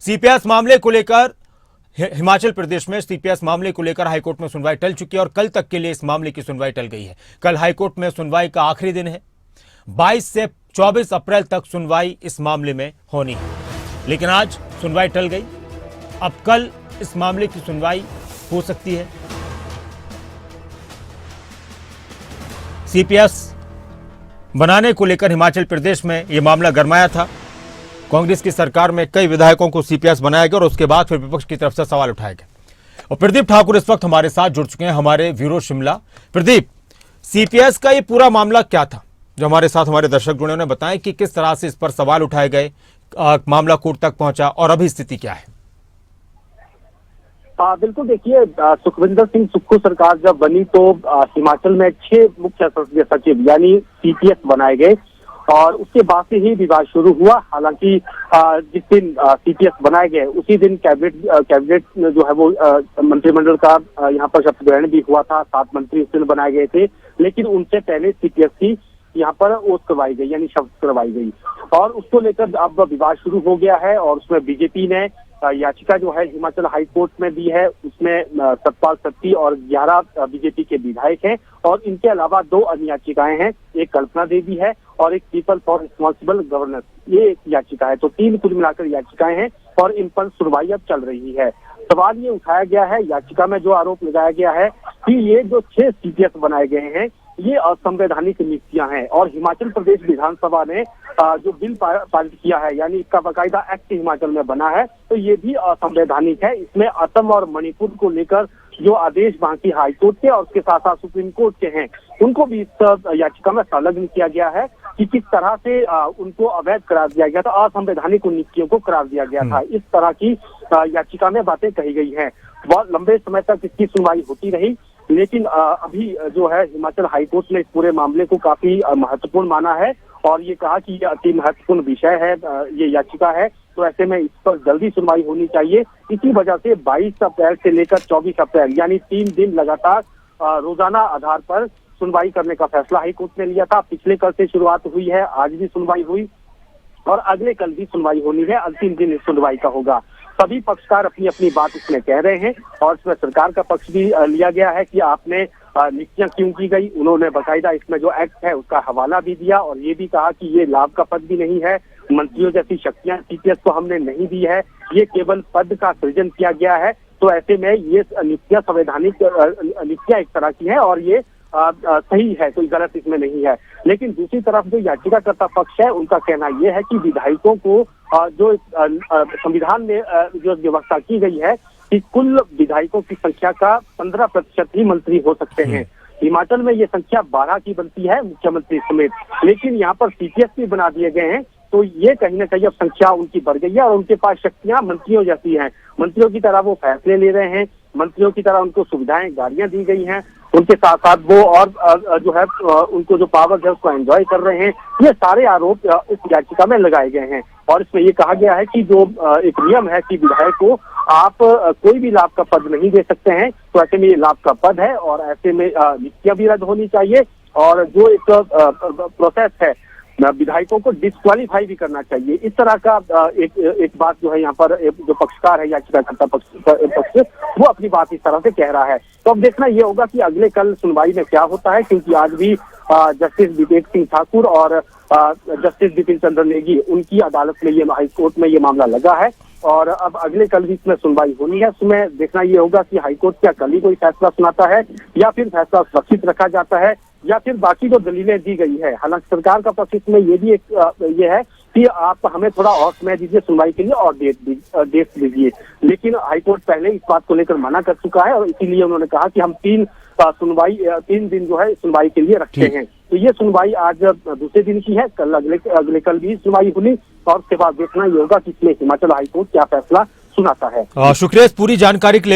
CPS मामले को लेकर हिमाचल प्रदेश में सीपीएस मामले को लेकर हाईकोर्ट में सुनवाई टल चुकी है और कल तक के लिए इस मामले की सुनवाई टल गई है। कल हाईकोर्ट में सुनवाई का आखिरी दिन है। 22 से 24 अप्रैल तक सुनवाई इस मामले में होनी है, लेकिन आज सुनवाई टल गई। अब कल इस मामले की सुनवाई हो सकती है। सीपीएस बनाने को लेकर हिमाचल प्रदेश में यह मामला गरमाया था। कांग्रेस की सरकार में कई विधायकों को सीपीएस बनाया गया और उसके बाद फिर विपक्ष की तरफ से सवाल उठाए गए। और प्रदीप ठाकुर इस वक्त हमारे साथ जुड़ चुके हैं, हमारे ब्यूरो शिमला। प्रदीप, सीपीएस का ये पूरा मामला क्या था जो हमारे साथ हमारे दर्शक जुड़े, उन्हें बताएं कि किस तरह से इस पर सवाल उठाए गए, मामला कोर्ट तक पहुंचा और अभी स्थिति क्या है? बिल्कुल, देखिए, सुखविंदर सिंह सुक्खू सरकार जब बनी तो हिमाचल में 6 मुख्य संसदीय सचिव यानी सीपीएस बनाए गए और उसके बाद से ही विवाद शुरू हुआ। हालांकि जिस दिन सीपीएस बनाए गए उसी दिन कैबिनेट जो है वो मंत्रिमंडल का यहाँ पर शपथ ग्रहण भी हुआ था। 7 मंत्री उस दिन बनाए गए थे, लेकिन उनसे पहले सीपीएस की यहाँ पर ओथ करवाई गई यानी शपथ करवाई गई और उसको लेकर अब विवाद शुरू हो गया है। और उसमें बीजेपी ने याचिका जो है हिमाचल हाई कोर्ट में दी है। उसमें सतपाल सत्ती और 11 बीजेपी के विधायक हैं और इनके अलावा 2 अन्य याचिकाएं हैं। एक कल्पना देवी है और एक पीपल फॉर रिस्पॉन्सिबल गवर्नेंस, ये एक याचिका है। तो 3 कुल मिलाकर याचिकाएं हैं और इन पर सुनवाई अब चल रही है। सवाल ये उठाया गया है, याचिका में जो आरोप लगाया गया है कि ये जो 6 सीपीएस बनाए गए हैं ये असंवैधानिक नियुक्तियां हैं और हिमाचल प्रदेश विधानसभा ने जो बिल पारित किया है यानी इसका बाकायदा एक्ट हिमाचल में बना है, तो ये भी असंवैधानिक है। इसमें असम और मणिपुर को लेकर जो आदेश वहां की हाईकोर्ट के और उसके साथ साथ सुप्रीम कोर्ट के हैं उनको भी इस याचिका में संलग्न किया गया है कि किस तरह से उनको अवैध करार दिया गया था, असंवैधानिक नियुक्तियों को करार दिया गया था। इस तरह की याचिका में बातें कही गई हैं। बहुत लंबे समय तक इसकी सुनवाई होती रही, लेकिन अभी जो है हिमाचल हाईकोर्ट ने इस पूरे मामले को काफी महत्वपूर्ण माना है और ये कहा कि ये अति महत्वपूर्ण विषय है, ये याचिका है, तो ऐसे में इस पर जल्दी सुनवाई होनी चाहिए। इसी वजह से 22 अप्रैल से लेकर 24 अप्रैल यानी 3 दिन लगातार रोजाना आधार पर सुनवाई करने का फैसला हाईकोर्ट ने लिया था। पिछले कल से शुरुआत हुई है, आज भी सुनवाई हुई और अगले कल भी सुनवाई होनी है। अंतिम दिन इस सुनवाई का होगा। सभी पक्षकार अपनी अपनी बात इसमें कह रहे हैं और इसमें सरकार का पक्ष भी लिया गया है कि आपने नियुक्तियां क्यों की गई। उन्होंने बाकायदा इसमें जो एक्ट है उसका हवाला भी दिया और ये भी कहा कि ये लाभ का पद भी नहीं है, मंत्रियों जैसी शक्तियां सीपीएस को हमने नहीं दी है, ये केवल पद का सृजन किया गया है। तो ऐसे में ये नियुक्तियां संवैधानिक नियुक्तियां एक तरह की है और ये सही है, कोई गलत इसमें नहीं है। लेकिन दूसरी तरफ जो याचिकाकर्ता पक्ष है उनका कहना यह है कि विधायकों को जो संविधान में जो व्यवस्था की गई है कि कुल विधायकों की संख्या का 15% ही मंत्री हो सकते हैं। हिमाचल में ये संख्या 12 की बनती है मुख्यमंत्री समेत, लेकिन यहाँ पर सीपीएस भी बना दिए गए हैं। तो ये कहीं ना कहीं अब संख्या उनकी बढ़ गई है और उनके पास शक्तियां मंत्रियों जैसी हैं। मंत्रियों की तरह वो फैसले ले रहे हैं, मंत्रियों की तरह उनको सुविधाएं, गाड़ियां दी गई हैं, उनके साथ साथ वो और जो है उनको जो पावर है उसको एंजॉय कर रहे हैं। ये सारे आरोप इस याचिका में लगाए गए हैं और इसमें ये कहा गया है कि जो एक नियम है कि विधायक को आप कोई भी लाभ का पद नहीं दे सकते हैं, तो ऐसे में ये लाभ का पद है और ऐसे में नियुक्तियां भी रद्द होनी चाहिए और जो एक प्रोसेस है विधायकों को डिस्क्वालीफाई भी करना चाहिए। इस तरह का एक बात जो है यहाँ पर जो पक्षकार है याचिकाकर्ता पक्ष वो अपनी बात इस तरह से कह रहा है। तो अब देखना ये होगा कि अगले कल सुनवाई में क्या होता है, क्योंकि आज भी जस्टिस विवेक सिंह ठाकुर और जस्टिस बिपिन चंद्र नेगी उनकी अदालत में ये हाईकोर्ट में ये मामला लगा है और अब अगले कल भी इसमें सुनवाई होनी है। उसमें देखना ये होगा कि हाईकोर्ट क्या कल ही कोई फैसला सुनाता है या फिर फैसला सुरक्षित रखा जाता है या फिर बाकी जो दलीलें दी गई है। हालांकि सरकार का पक्ष इसमें ये भी ये है कि आप हमें थोड़ा और समय दीजिए सुनवाई के लिए और डेट दीजिए, लेकिन हाईकोर्ट पहले इस बात को लेकर मना कर चुका है और इसीलिए उन्होंने कहा कि हम 3 दिन जो है सुनवाई के लिए रखते हैं। तो ये सुनवाई आज दूसरे दिन की है, कल अगले कल भी सुनवाई हुई और उसके बाद देखना ये होगा कि इसमें हिमाचल हाईकोर्ट क्या फैसला सुनाता है। शुक्रिया इस पूरी जानकारी के लिए।